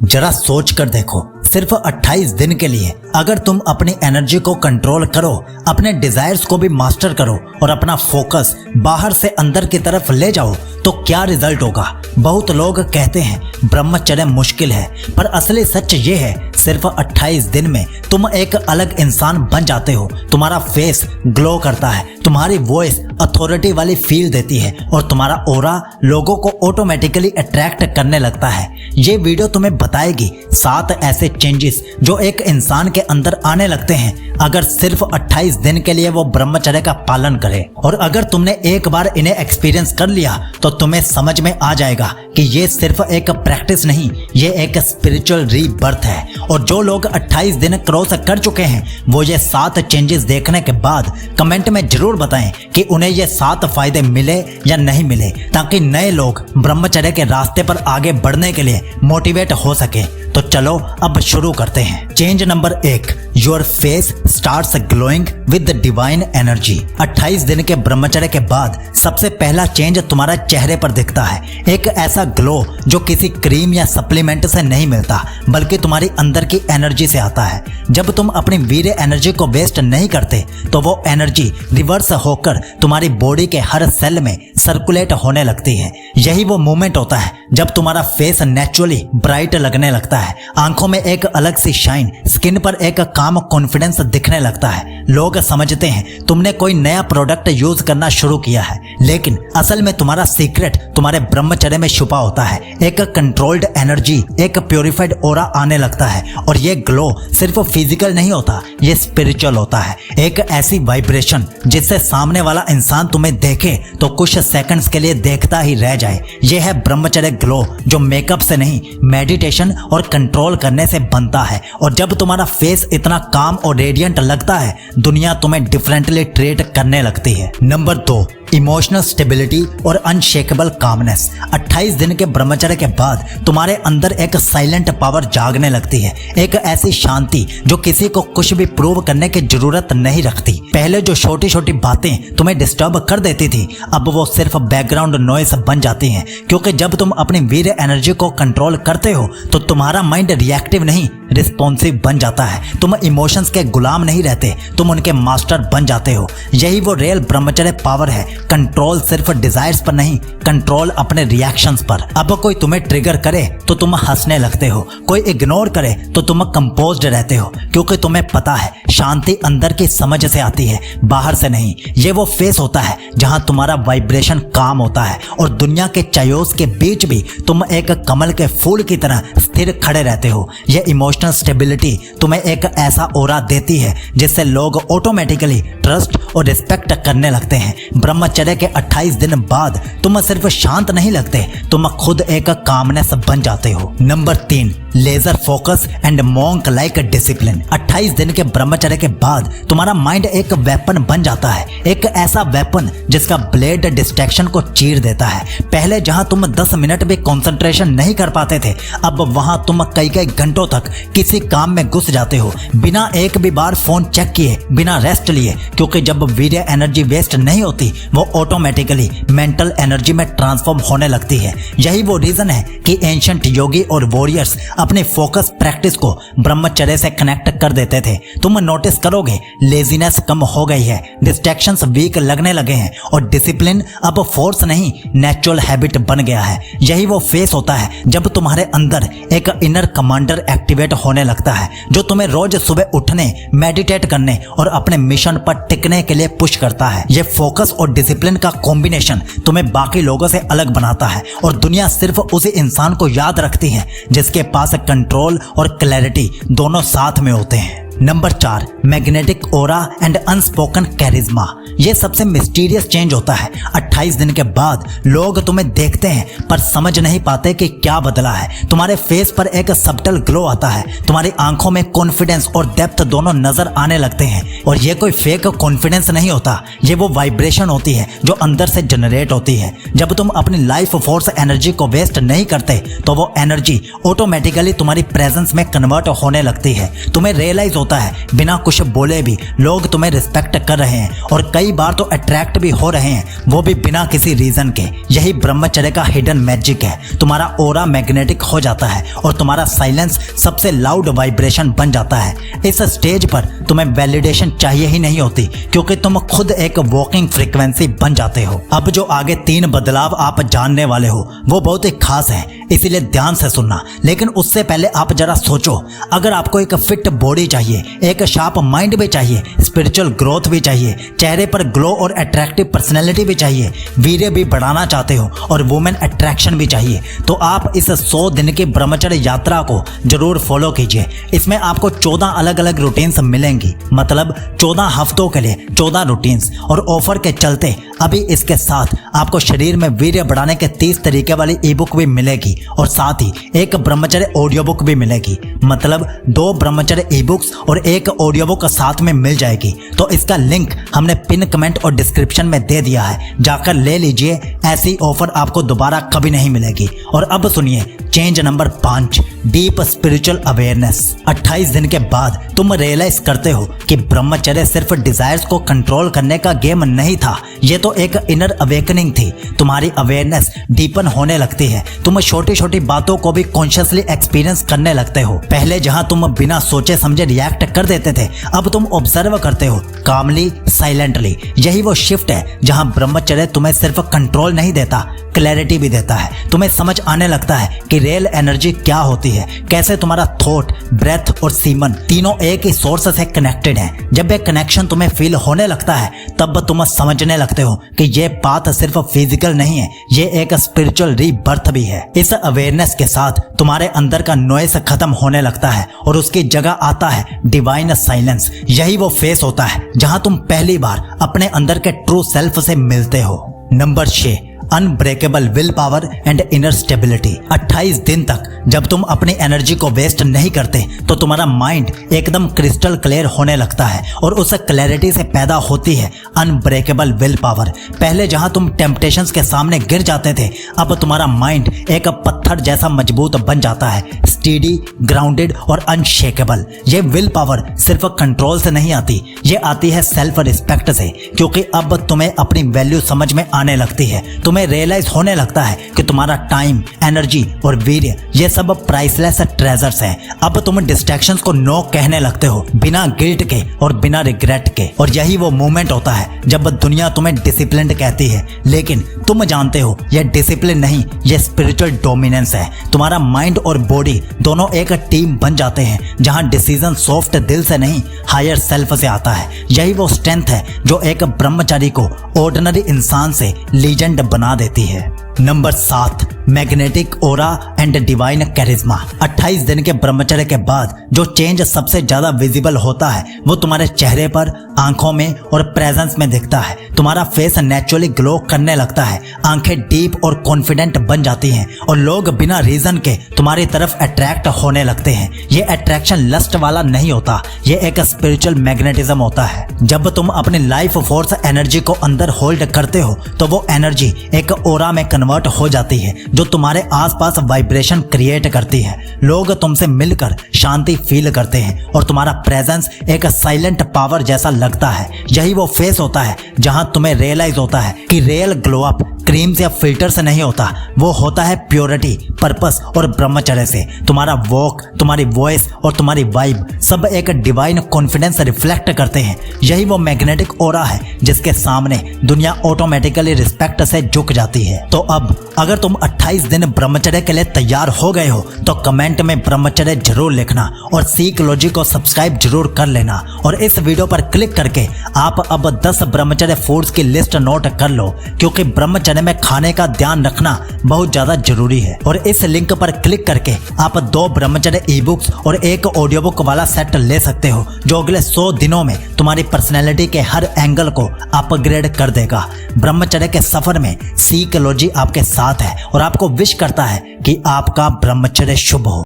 जरा सोच कर देखो, सिर्फ 28 दिन के लिए अगर तुम अपनी एनर्जी को कंट्रोल करो, अपने डिजायर्स को भी मास्टर करो और अपना फोकस बाहर से अंदर की तरफ ले जाओ तो क्या रिजल्ट होगा। बहुत लोग कहते हैं ब्रह्मचर्य मुश्किल है, पर असली सच ये है सिर्फ 28 दिन में तुम एक अलग इंसान बन जाते हो। तुम्हारा फेस ग्लो करता है, तुम्हारी वॉइस अथॉरिटी वाली फील देती है और तुम्हारा ऑरा लोगों को ऑटोमेटिकली अट्रैक्ट करने लगता है। ये वीडियो तुम्हें बताएगी 7 ऐसे चेंजेस जो एक इंसान के अंदर आने लगते हैं अगर सिर्फ 28 दिन के लिए वो ब्रह्मचर्य का पालन करे। और अगर तुमने एक बार इन्हें एक्सपीरियंस कर लिया तो तुम्हें समझ में आ जाएगा कि ये सिर्फ एक प्रैक्टिस नहीं, ये एक स्पिरिचुअल रीबर्थ है। और जो लोग 28 दिन क्रॉस कर चुके हैं वो ये 7 चेंजेस देखने के बाद कमेंट में जरूर बताएं कि उन्हें ये 7 फायदे मिले या नहीं मिले, ताकि नए लोग ब्रह्मचर्य के रास्ते पर आगे बढ़ने के लिए मोटिवेट हो सके। तो चलो अब शुरू करते हैं। Change number 1, your face starts glowing with divine energy. 28 दिन के ब्रह्मचर्य के बाद सबसे पहला चेंज तुम्हारा चेहरे पर दिखता है। एक ऐसा ग्लो जो किसी क्रीम या सप्लीमेंट से नहीं मिलता, बल्कि तुम्हारी अंदर की एनर्जी से आता है। जब तुम अपनी वीर्य एनर्जी को वेस्ट नहीं करते तो वो एनर्जी रिवर्स होकर तुम्हारी बॉडी के हर सेल में सर्कुलेट होने लगती है। यही वो मोमेंट होता है जब तुम्हारा फेस नेचुरली ब्राइट लगने लगता है, आंखों में एक अलग सी शाइन, स्किन पर एक काम कॉन्फिडेंस दिखने लगता है। लोग समझते हैं तुमने कोई नया प्रोडक्ट यूज करना शुरू किया है, लेकिन असल में तुम्हारा सीक्रेट तुम्हारे ब्रह्मचर्य में छुपा होता है। एक कंट्रोल्ड एनर्जी, एक प्योरिफाइड ऑरा आने लगता है और ये ग्लो सिर्फ फिजिकल नहीं होता, ये स्पिरिचुअल होता है। एक ऐसी वाइब्रेशन जिससे सामने वाला इंसान तुम्हें देखे तो कुछ सेकंड्स के लिए देखता ही रह जाए। यह है ब्रह्मचर्य ग्लो, जो मेकअप से नहीं, मेडिटेशन और कंट्रोल करने से बनता है। और जब तुम्हारा फेस इतना काम और रेडिएंट लगता है, दुनिया तुम्हें डिफरेंटली ट्रीट करने लगती है। नंबर 2, इमोशनल स्टेबिलिटी और अनशेकेबल कामनेस। 28 दिन के ब्रह्मचर्य के बाद तुम्हारे अंदर एक साइलेंट पावर जागने लगती है, एक ऐसी शांति जो किसी को कुछ भी प्रूव करने की जरूरत नहीं रखती। पहले जो छोटी छोटी बातें तुम्हें डिस्टर्ब कर देती थी, अब वो सिर्फ बैकग्राउंड नॉइस बन जाती हैं, क्योंकि जब तुम अपनी वीर्य एनर्जी को कंट्रोल करते हो तो तुम्हारा माइंड रिएक्टिव नहीं, रिस्पॉन्सिव बन जाता है। तुम इमोशंस के गुलाम नहीं रहते, तुम उनके मास्टर बन जाते हो। यही वो रियल ब्रह्मचर्य पावर है। कंट्रोल सिर्फ डिजायर्स पर नहीं, कंट्रोल अपने रिएक्शंस पर। अब कोई तुम्हें ट्रिगर करे तो तुम हंसने लगते हो, कोई इग्नोर करे तो तुम कंपोज्ड रहते हो, क्योंकि तुम्हें पता है शांति अंदर की समझ से आती है, बाहर से नहीं। ये वो फेस होता है जहां तुम्हारा वाइब्रेशन काम होता है और दुनिया के चायोस के बीच भी तुम एक कमल के फूल की तरह स्थिर खड़े रहते हो। यह इमोशनल स्टेबिलिटी तुम्हें एक ऐसा ऑरा देती है जिससे लोग ऑटोमेटिकली ट्रस्ट और रिस्पेक्ट करने लगते हैं। ब्रह्मचर्य के 28 दिन बाद तुम सिर्फ शांत नहीं लगते, तुम खुद एक कामनेस बन जाते हो। Number 3, laser focus and monk like discipline. 28 दिन के ब्रह्मचर्य के बाद तुम्हारा माइंड एक वेपन बन जाता है, एक ऐसा वेपन जिसका ब्लेड डिस्ट्रैक्शन को चीर देता है। पहले जहां तुम 10 मिनट भी कंसंट्रेशन नहीं कर पाते थे, अब वहां तुम कई घंटों तक किसी काम में घुस जाते हो, बिना एक भी बार फोन चेक किए, बिना रेस्ट लिए, क्योंकि जब वीर्य एनर्जी वेस्ट नहीं होती वो ऑटोमेटिकली मेंटल एनर्जी में ट्रांसफॉर्म होने लगती है। यही वो रीजन है कि एंशिएंट योगी और वॉरियर्स अपने फोकस प्रैक्टिस को ब्रह्मचर्य से कनेक्ट कर देते थे। तुम नोटिस करोगे लेजीनेस कम हो गई है, डिस्ट्रैक्शंस वीक लगने लगे हैं और डिसिप्लिन अब फोर्स नहीं, नेचुरल हैबिट बन गया है। यही वो फेस होता है जब तुम्हारे अंदर एक इनर कमांडर एक्टिवेट होने लगता है, जो तुम्हें रोज सुबह उठने, मेडिटेट करने और अपने मिशन पर टिकने के लिए पुश करता है। ये फोकस और डिसिप्लिन का कॉम्बिनेशन तुम्हें बाकी लोगों से अलग बनाता है और दुनिया सिर्फ उसी इंसान को याद रखती है जिसके पास कंट्रोल और क्लैरिटी दोनों साथ में होते हैं। Number 4, magnetic aura and unspoken charisma. ये सबसे मिस्टीरियस चेंज होता है। 28 दिन के बाद लोग तुम्हें देखते हैं पर समझ नहीं पाते कि क्या बदला है। तुम्हारे फेस पर एक सबटल ग्लो आता है, तुम्हारी आंखों में कॉन्फिडेंस और डेप्थ दोनों नजर आने लगते हैं। और ये कोई फेक कॉन्फिडेंस नहीं होता, ये वो वाइब्रेशन होती है जो अंदर से जनरेट होती है। जब तुम अपनी लाइफ फोर्स एनर्जी को वेस्ट नहीं करते तो वो एनर्जी ऑटोमेटिकली तुम्हारी प्रेजेंस में कन्वर्ट होने लगती है। तुम्हें रियलाइज होता है बिना कुछ बोले भी लोग तुम्हें रिस्पेक्ट कर रहे हैं और कई बार तो अट्रैक्ट भी हो रहे हैं, वो भी बिना किसी रीजन के। यही ब्रह्मचर्य का हिडन मैजिक है। तुम्हारा ऑरा मैग्नेटिक हो जाता है और तुम्हारा साइलेंस सबसे लाउड वाइब्रेशन बन जाता है। इस स्टेज पर तुम्हें वैलिडेशन चाहिए ही नहीं होती, क्योंकि तुम खुद एक वॉकिंग फ्रीक्वेंसी बन जाते हो। अब जो आगे 3 बदलाव आप जानने वाले हो वो बहुत ही खास है, इसीलिए ध्यान से सुनना। लेकिन उससे पहले आप जरा सोचो, अगर आपको एक फिट बॉडी चाहिए, एक शार्प माइंड भी चाहिए, स्पिरिचुअल ग्रोथ भी चाहिए, चेहरे पर ग्लो और अट्रैक्टिव पर्सनैलिटी भी चाहिए, वीर्य भी बढ़ाना चाहते हो और वुमेन अट्रैक्शन भी चाहिए, तो आप इस 100 दिन की ब्रह्मचर्य यात्रा को जरूर फॉलो कीजिए। इसमें आपको 14 अलग अलग रूटीन्स मिलेंगी, मतलब 14 हफ्तों के लिए 14 रूटीन्स। और ऑफर के चलते अभी इसके साथ आपको शरीर में वीर्य बढ़ाने के 30 तरीके वाली ई बुक भी मिलेगी और साथ ही एक ब्रह्मचर्य ऑडियो बुक भी मिलेगी, मतलब 2 ब्रह्मचर्य ई बुक्स और एक ऑडियो बुक साथ में मिल जाएगी। तो इसका लिंक हमने पिन कमेंट और डिस्क्रिप्शन में दे दिया है, जाकर ले लीजिए। ऐसी ऑफर आपको दोबारा कभी नहीं मिलेगी। और अब सुनिए change number 5, deep spiritual awareness. 28 दिन के बाद तुम रियलाइज करते हो कि ब्रह्मचर्य सिर्फ डिजायर्स को कंट्रोल करने का गेम नहीं था, ये तो एक इनर अवेकनिंग थी। तुम्हारी अवेयरनेस डीपन होने लगती है, तुम छोटी छोटी बातों को भी कॉन्शियसली एक्सपीरियंस करने लगते हो। पहले जहां तुम बिना सोचे समझे रिएक्ट कर देते थे, अब तुम ऑब्जर्व करते हो, कामली, साइलेंटली। यही वो शिफ्ट है जहां ब्रह्मचर्य तुम्हें सिर्फ कंट्रोल नहीं देता, क्लैरिटी भी देता है। तुम्हें समझ आने लगता है कि रियल एनर्जी क्या होती है, कैसे तुम्हारा थॉट, ब्रेथ और सीमन तीनों एक ही सोर्स से कनेक्टेड हैं। जब ये कनेक्शन तुम्हें फील होने लगता है, तब तुम समझने लगते हो कि ये बात सिर्फ फिजिकल नहीं है, ये एक स्पिरिचुअल रीबर्थ भी है। इस अवेयरनेस के साथ तुम्हारे अंदर का नॉइस खत्म होने लगता है और उसकी जगह आता है डिवाइन साइलेंस। यही वो फेस होता है जहां तुम पहली बार अपने अंदर के ट्रू सेल्फ से मिलते हो। Number 6, unbreakable will power and inner stability. 28 दिन तक जब तुम अपनी एनर्जी को वेस्ट नहीं करते तो तुम्हारा माइंड एकदम क्रिस्टल क्लियर होने लगता है और उस क्लैरिटी से पैदा होती है अनब्रेकेबल विल पावर। पहले जहां तुम टेम्पटेशंस के सामने गिर जाते थे, अब तुम्हारा माइंड एक पत्थर जैसा मजबूत बन जाता है, स्टीडी, ग्राउंडेड और अनशेकेबल। ये विल पावर सिर्फ कंट्रोल से नहीं आती, ये आती है सेल्फ रिस्पेक्ट से, क्योंकि अब तुम्हें अपनी वैल्यू समझ में आने लगती है। तुम्हें रियलाइज होने लगता है कि तुम्हारा टाइम, एनर्जी और वीर्य ये सब प्राइसलेस ट्रेजर्स हैं। अब तुम डिस्ट्रैक्शंस को नो कहने लगते हो, बिना गिल्ट के और बिना रिग्रेट के। और यही वो मोमेंट होता है जब दुनिया तुम्हें डिसिप्लिन्ड कहती है, लेकिन तुम जानते हो यह डिसिप्लिन नहीं, यह स्पिरिचुअल डोमिनेंस है। तुम्हारा माइंड और बॉडी दोनों एक टीम बन जाते हैं, जहां डिसीजन सॉफ्ट दिल से नहीं, हायर सेल्फ से आता है। यही वो स्ट्रेंथ है जो एक ब्रह्मचारी को ऑर्डिनरी इंसान से लीजेंड बना देती है। Number 7, magnetic aura and divine charisma. 28 दिन के ब्रह्मचर्य के बाद जो चेंज सबसे ज्यादा विजिबल होता है वो तुम्हारे चेहरे पर, आंखों में और प्रेजेंस में दिखता है। तुम्हारा फेस नेचुरली ग्लो करने लगता है, आंखें डीप और कॉन्फिडेंट बन जाती हैं और लोग बिना रीजन के तुम्हारी तरफ अट्रैक्ट होने लगते हैं। ये अट्रैक्शन लस्ट वाला नहीं होता, ये एक स्पिरिचुअल मैग्नेटिज्म होता है। जब तुम अपनी लाइफ फोर्स एनर्जी को अंदर होल्ड करते हो तो वो एनर्जी एक ओरा में कन्वर्ट हो जाती है, जो तुम्हारे आसपास वाइब्रेशन क्रिएट करती है। लोग तुमसे मिलकर शांति फील करते हैं और तुम्हारा प्रेजेंस एक साइलेंट पावर जैसा लगता है। यही वो फेस होता है जहां तुम्हें रियलाइज होता है कि रियल ग्लो अप क्रीम्स या फिल्टर से नहीं होता, वो होता है प्योरिटी, पर्पस और ब्रह्मचर्य से। तुम्हारा वॉक, तुम्हारी वॉइस और तुम्हारी वाइब सब एक डिवाइन कॉन्फिडेंस रिफ्लेक्ट करते हैं। यही वो मैग्नेटिक ओरा है जिसके सामने दुनिया ऑटोमेटिकली रिस्पेक्ट से झुक जाती है। तो अब अगर तुम 28 दिन ब्रह्मचर्य के लिए तैयार हो गए हो तो कमेंट में ब्रह्मचर्य जरूर लिखना और सीखलॉजी को सब्सक्राइब जरूर कर लेना। और इस वीडियो पर क्लिक करके आप अब 10 ब्रह्मचर्य फूड्स की लिस्ट नोट कर लो, क्योंकि ब्रह्मचर्य में खाने का ध्यान रखना बहुत ज्यादा जरूरी है। और इस लिंक पर क्लिक करके आप 2 ब्रह्मचर्य ई बुक्स और एक ऑडियो बुक वाला सेट ले सकते हो, जो अगले 100 दिनों में तुम्हारी पर्सनैलिटी के हर एंगल को अपग्रेड कर देगा। ब्रह्मचर्य के सफर में सीखलॉजी आपके साथ है और आपको विश करता है कि आपका ब्रह्मचर्य शुभ हो।